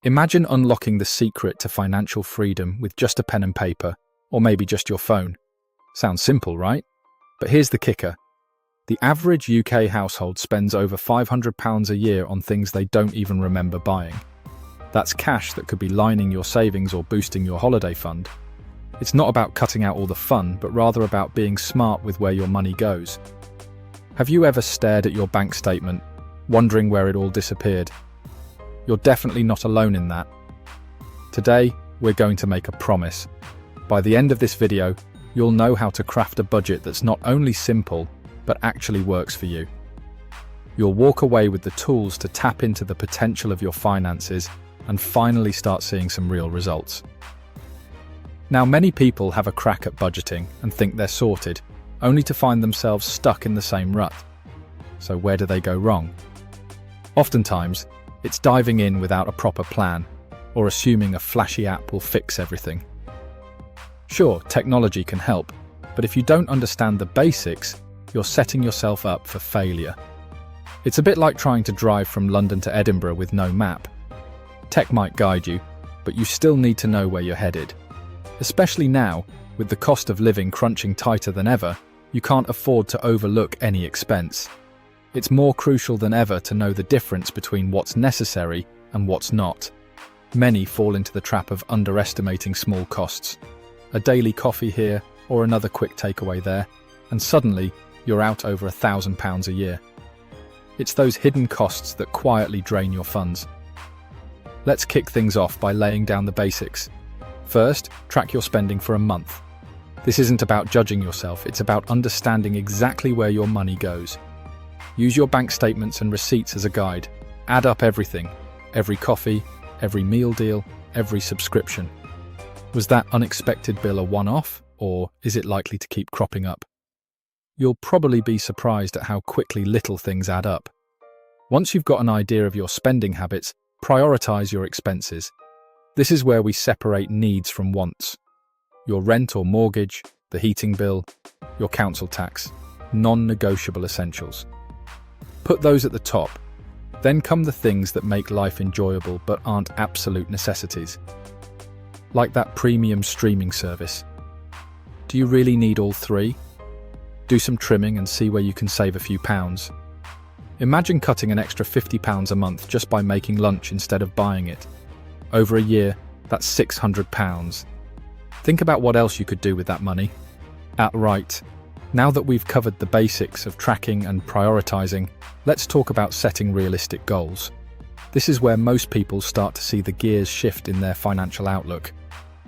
Imagine unlocking the secret to financial freedom with just a pen and paper, or maybe just your phone. Sounds simple, right? But here's the kicker. The average UK household spends over £500 a year on things they don't even remember buying. That's cash that could be lining your savings or boosting your holiday fund. It's not about cutting out all the fun, but rather about being smart with where your money goes. Have you ever stared at your bank statement, wondering where it all disappeared? You're definitely not alone in that. Today, we're going to make a promise. By the end of this video, you'll know how to craft a budget that's not only simple, but actually works for you. You'll walk away with the tools to tap into the potential of your finances and finally start seeing some real results. Now, many people have a crack at budgeting and think they're sorted, only to find themselves stuck in the same rut. So where do they go wrong? Oftentimes, it's diving in without a proper plan, or assuming a flashy app will fix everything. Sure, technology can help, but if you don't understand the basics, you're setting yourself up for failure. It's a bit like trying to drive from London to Edinburgh with no map. Tech might guide you, but you still need to know where you're headed. Especially now, with the cost of living crunching tighter than ever, you can't afford to overlook any expense. It's more crucial than ever to know the difference between what's necessary and what's not. Many fall into the trap of underestimating small costs. A daily coffee here or another quick takeaway there, and suddenly you're out over £1,000 a year. It's those hidden costs that quietly drain your funds. Let's kick things off by laying down the basics. First, track your spending for a month. This isn't about judging yourself, it's about understanding exactly where your money goes. Use your bank statements and receipts as a guide. Add up everything. Every coffee, every meal deal, every subscription. Was that unexpected bill a one-off, or is it likely to keep cropping up? You'll probably be surprised at how quickly little things add up. Once you've got an idea of your spending habits, prioritize your expenses. This is where we separate needs from wants. Your rent or mortgage, the heating bill, your council tax, non-negotiable essentials. Put those at the top. Then come the things that make life enjoyable but aren't absolute necessities. Like that premium streaming service. Do you really need all three? Do some trimming and see where you can save a few pounds. Imagine cutting an extra £50 a month just by making lunch instead of buying it. Over a year, that's £600. Think about what else you could do with that money. Right, now that we've covered the basics of tracking and prioritizing, let's talk about setting realistic goals. This is where most people start to see the gears shift in their financial outlook.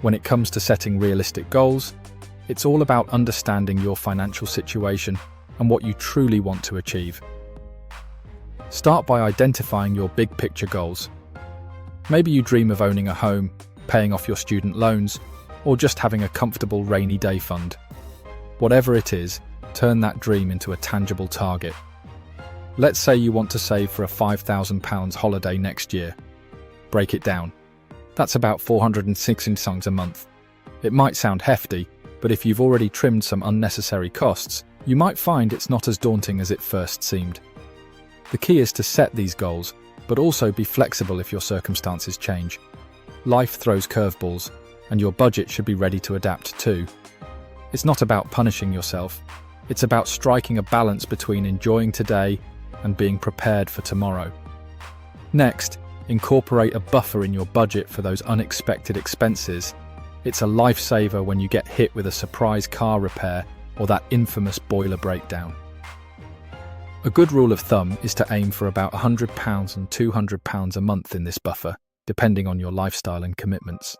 When it comes to setting realistic goals, it's all about understanding your financial situation and what you truly want to achieve. Start by identifying your big picture goals. Maybe you dream of owning a home, paying off your student loans, or just having a comfortable rainy day fund. Whatever it is, turn that dream into a tangible target. Let's say you want to save for a £5,000 holiday next year. Break it down. That's about £460 a month. It might sound hefty, but if you've already trimmed some unnecessary costs, you might find it's not as daunting as it first seemed. The key is to set these goals, but also be flexible if your circumstances change. Life throws curveballs, and your budget should be ready to adapt too. It's not about punishing yourself. It's about striking a balance between enjoying today and being prepared for tomorrow. Next, incorporate a buffer in your budget for those unexpected expenses. It's a lifesaver when you get hit with a surprise car repair or that infamous boiler breakdown. A good rule of thumb is to aim for about £100 and £200 a month in this buffer, depending on your lifestyle and commitments.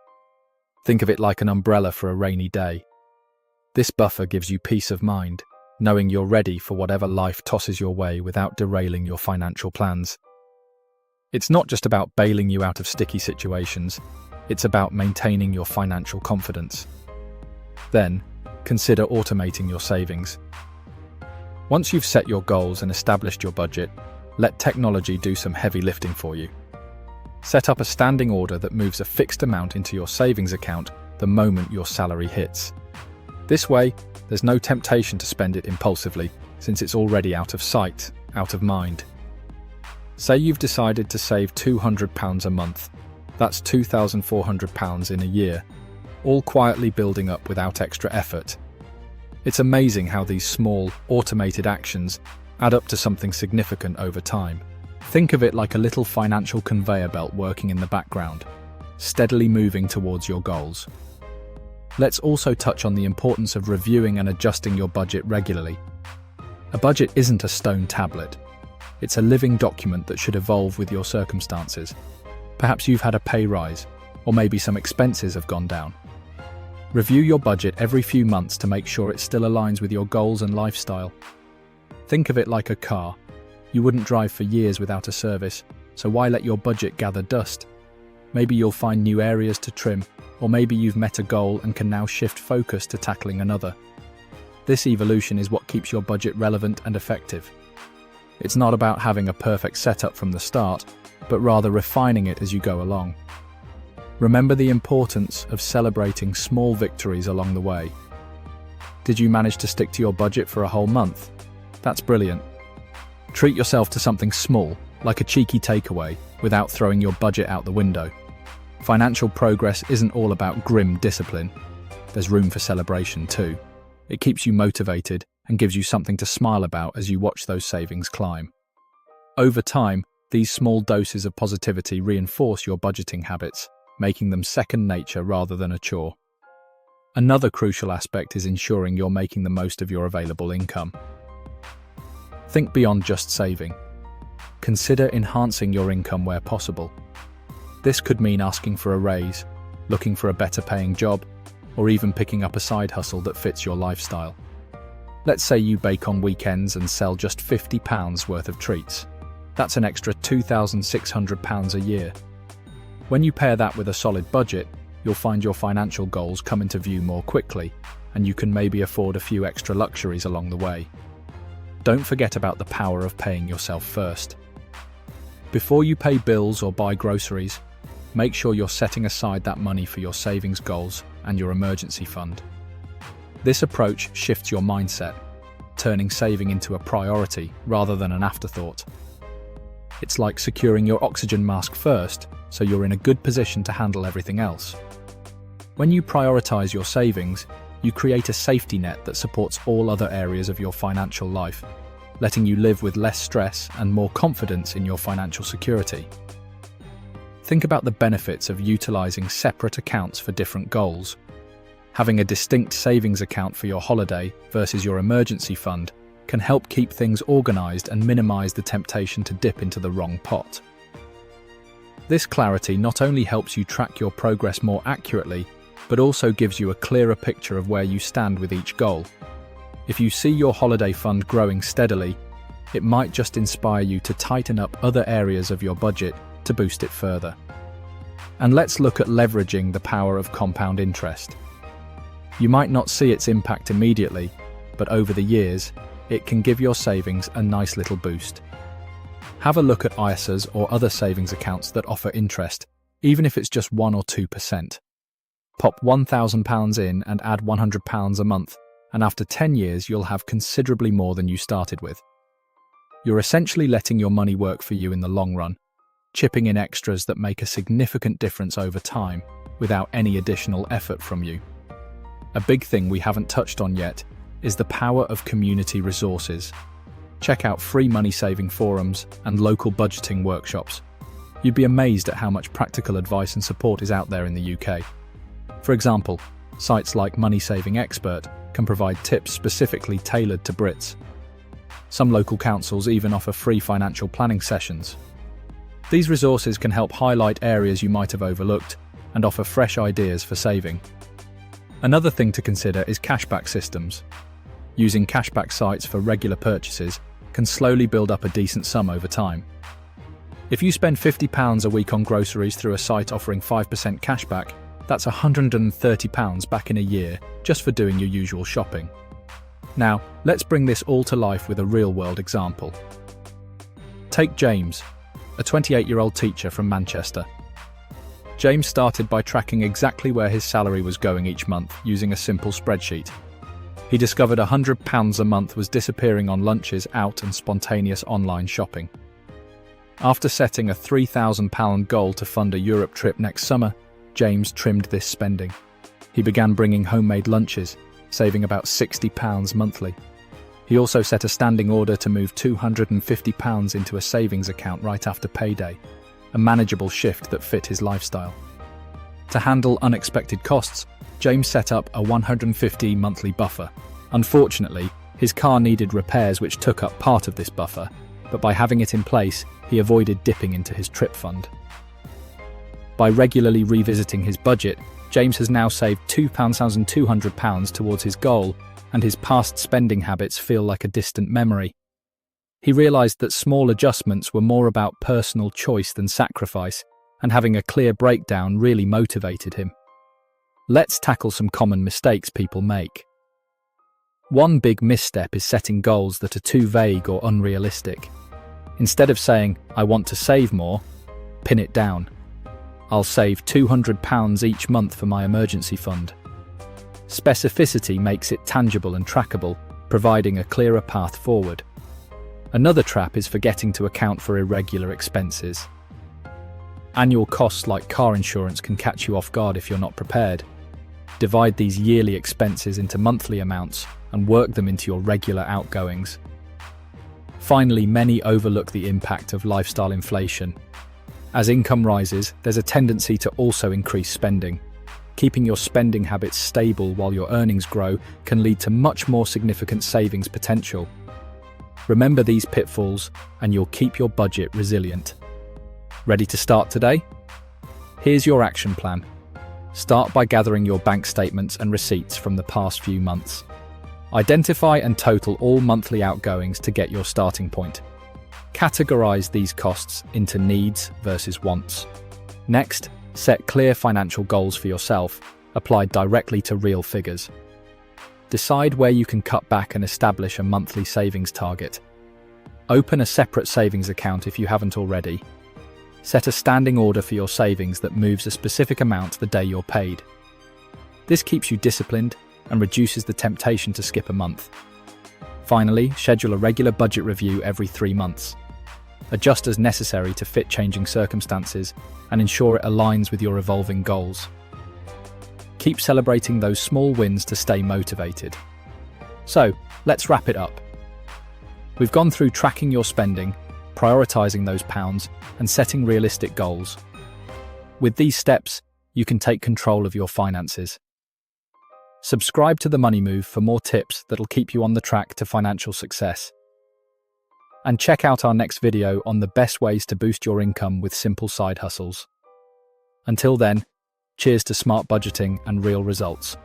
Think of it like an umbrella for a rainy day. This buffer gives you peace of mind, knowing you're ready for whatever life tosses your way without derailing your financial plans. It's not just about bailing you out of sticky situations, it's about maintaining your financial confidence. Then, consider automating your savings. Once you've set your goals and established your budget, let technology do some heavy lifting for you. Set up a standing order that moves a fixed amount into your savings account the moment your salary hits. This way, there's no temptation to spend it impulsively, since it's already out of sight, out of mind. Say you've decided to save £200 a month. That's £2,400 in a year, all quietly building up without extra effort. It's amazing how these small, automated actions add up to something significant over time. Think of it like a little financial conveyor belt working in the background, steadily moving towards your goals. Let's also touch on the importance of reviewing and adjusting your budget regularly. A budget isn't a stone tablet. It's a living document that should evolve with your circumstances. Perhaps you've had a pay rise, or maybe some expenses have gone down. Review your budget every few months to make sure it still aligns with your goals and lifestyle. Think of it like a car. You wouldn't drive for years without a service, so why let your budget gather dust? Maybe you'll find new areas to trim, or maybe you've met a goal and can now shift focus to tackling another. This evolution is what keeps your budget relevant and effective. It's not about having a perfect setup from the start, but rather refining it as you go along. Remember the importance of celebrating small victories along the way. Did you manage to stick to your budget for a whole month? That's brilliant. Treat yourself to something small, like a cheeky takeaway, without throwing your budget out the window. Financial progress isn't all about grim discipline. There's room for celebration too. It keeps you motivated and gives you something to smile about as you watch those savings climb. Over time, these small doses of positivity reinforce your budgeting habits, making them second nature rather than a chore. Another crucial aspect is ensuring you're making the most of your available income. Think beyond just saving. Consider enhancing your income where possible. This could mean asking for a raise, looking for a better paying job, or even picking up a side hustle that fits your lifestyle. Let's say you bake on weekends and sell just £50 worth of treats. That's an extra £2,600 a year. When you pair that with a solid budget, you'll find your financial goals come into view more quickly, and you can maybe afford a few extra luxuries along the way. Don't forget about the power of paying yourself first. Before you pay bills or buy groceries, make sure you're setting aside that money for your savings goals and your emergency fund. This approach shifts your mindset, turning saving into a priority rather than an afterthought. It's like securing your oxygen mask first, so you're in a good position to handle everything else. When you prioritize your savings, you create a safety net that supports all other areas of your financial life, letting you live with less stress and more confidence in your financial security. Think about the benefits of utilizing separate accounts for different goals. Having a distinct savings account for your holiday versus your emergency fund can help keep things organized and minimize the temptation to dip into the wrong pot. This clarity not only helps you track your progress more accurately, but also gives you a clearer picture of where you stand with each goal. If you see your holiday fund growing steadily, it might just inspire you to tighten up other areas of your budget to boost it further. And let's look at leveraging the power of compound interest. You might not see its impact immediately, but over the years, it can give your savings a nice little boost. Have a look at ISAs or other savings accounts that offer interest, even if it's just 1 or 2%. Pop £1,000 in and add £100 a month, and after 10 years you'll have considerably more than you started with. You're essentially letting your money work for you in the long run, chipping in extras that make a significant difference over time without any additional effort from you. A big thing we haven't touched on yet is the power of community resources. Check out free money-saving forums and local budgeting workshops. You'd be amazed at how much practical advice and support is out there in the UK. For example, sites like Money Saving Expert can provide tips specifically tailored to Brits. Some local councils even offer free financial planning sessions. These resources can help highlight areas you might have overlooked and offer fresh ideas for saving. Another thing to consider is cashback systems. Using cashback sites for regular purchases can slowly build up a decent sum over time. If you spend £50 a week on groceries through a site offering 5% cashback, that's £130 back in a year just for doing your usual shopping. Now, let's bring this all to life with a real-world example. Take James, a 28-year-old teacher from Manchester. James started by tracking exactly where his salary was going each month using a simple spreadsheet. He discovered £100 a month was disappearing on lunches out and spontaneous online shopping. After setting a £3,000 goal to fund a Europe trip next summer, James trimmed this spending. He began bringing homemade lunches, saving about £60 monthly. He also set a standing order to move £250 into a savings account right after payday, a manageable shift that fit his lifestyle. To handle unexpected costs, James set up a £150 monthly buffer. Unfortunately, his car needed repairs which took up part of this buffer, but by having it in place, he avoided dipping into his trip fund. By regularly revisiting his budget, James has now saved £2,200 towards his goal, and his past spending habits feel like a distant memory. He realised that small adjustments were more about personal choice than sacrifice, and having a clear breakdown really motivated him. Let's tackle some common mistakes people make. One big misstep is setting goals that are too vague or unrealistic. Instead of saying, "I want to save more," pin it down. "I'll save £200 each month for my emergency fund." Specificity makes it tangible and trackable, providing a clearer path forward. Another trap is forgetting to account for irregular expenses. Annual costs like car insurance can catch you off guard if you're not prepared. Divide these yearly expenses into monthly amounts and work them into your regular outgoings. Finally, many overlook the impact of lifestyle inflation. As income rises, there's a tendency to also increase spending. Keeping your spending habits stable while your earnings grow can lead to much more significant savings potential. Remember these pitfalls, and you'll keep your budget resilient. Ready to start today? Here's your action plan. Start by gathering your bank statements and receipts from the past few months. Identify and total all monthly outgoings to get your starting point. Categorize these costs into needs versus wants. Next, set clear financial goals for yourself, applied directly to real figures. Decide where you can cut back and establish a monthly savings target. Open a separate savings account if you haven't already. Set a standing order for your savings that moves a specific amount the day you're paid. This keeps you disciplined and reduces the temptation to skip a month. Finally, schedule a regular budget review every 3 months. Adjust as necessary to fit changing circumstances and ensure it aligns with your evolving goals. Keep celebrating those small wins to stay motivated. So, let's wrap it up. We've gone through tracking your spending, prioritizing those pounds, and setting realistic goals. With these steps, you can take control of your finances. Subscribe to The Money Move for more tips that'll keep you on the track to financial success. And check out our next video on the best ways to boost your income with simple side hustles. Until then, cheers to smart budgeting and real results.